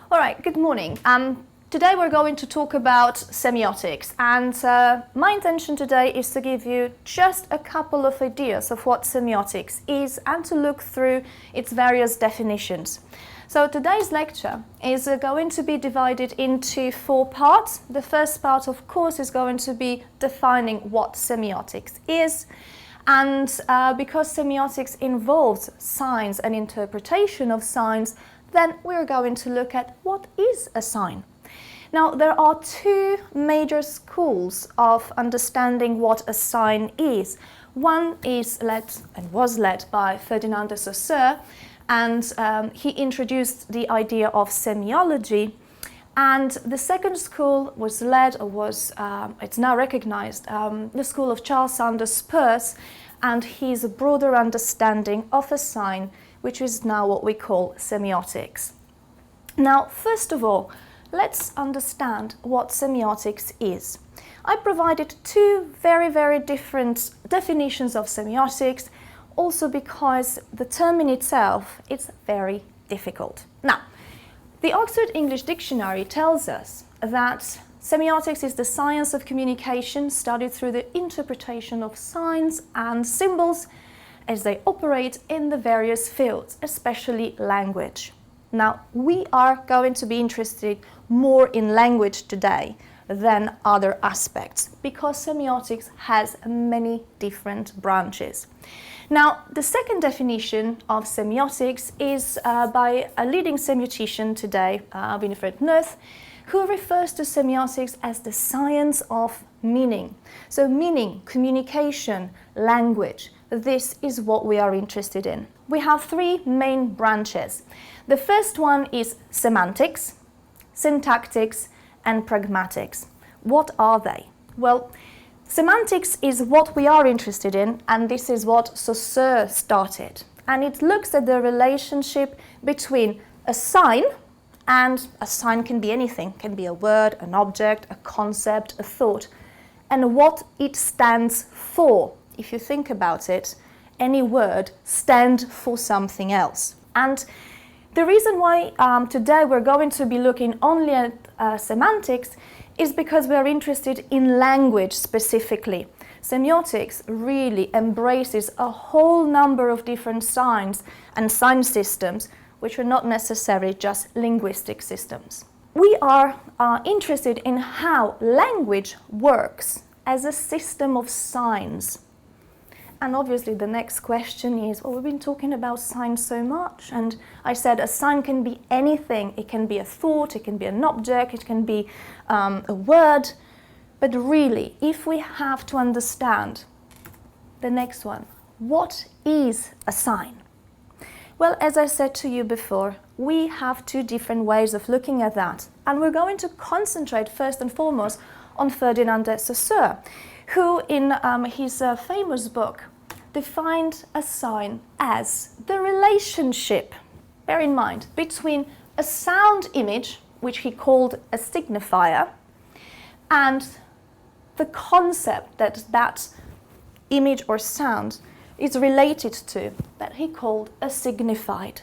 All right, good morning. Today we're going to talk about semiotics, and my intention today is to give you just a couple of ideas of what semiotics is and to look through its various definitions. So today's lecture is going to be divided into 4 parts. The first part, of course, is going to be defining what semiotics is. And because semiotics involves signs and interpretation of signs, then we're going to look at what is a sign. Now, there are 2 major schools of understanding what a sign is. One is led and was led by Ferdinand de Saussure, and he introduced the idea of semiology. And the second school was led, or was, it's now recognized, the school of Charles Sanders Peirce, and his broader understanding of a sign, which is now what we call semiotics. Now, first of all, let's understand what semiotics is. I provided 2 very different definitions of semiotics, also because the term in itself is very difficult. Now, the Oxford English Dictionary tells us that semiotics is the science of communication studied through the interpretation of signs and symbols as they operate in the various fields, especially language. Now, we are going to be interested more in language today than other aspects, because semiotics has many different branches. Now, the second definition of semiotics is by a leading semiotician today, Winifred Neuf, who refers to semiotics as the science of meaning. So meaning, communication, language. This is what we are interested in. We have 3 main branches. The first one is semantics, syntactics, and pragmatics. What are they? Well, semantics is what we are interested in, and this is what Saussure started. And it looks at the relationship between a sign, and a sign can be anything, can be a word, an object, a concept, a thought, and what it stands for. If you think about it, any word stands for something else. And the reason why today we're going to be looking only at semantics is because we're interested in language specifically. Semiotics really embraces a whole number of different signs and sign systems, which are not necessarily just linguistic systems. We are interested in how language works as a system of signs. And obviously the next question is, well, we've been talking about signs so much, and I said a sign can be anything. It can be a thought, it can be an object, it can be a word. But really, if we have to understand the next one, what is a sign? Well, as I said to you before, we have 2 different ways of looking at that. And we're going to concentrate first and foremost on Ferdinand de Saussure, who in his famous book defined a sign as the relationship, bear in mind, between a sound image, which he called a signifier, and the concept that that image or sound is related to, that he called a signified.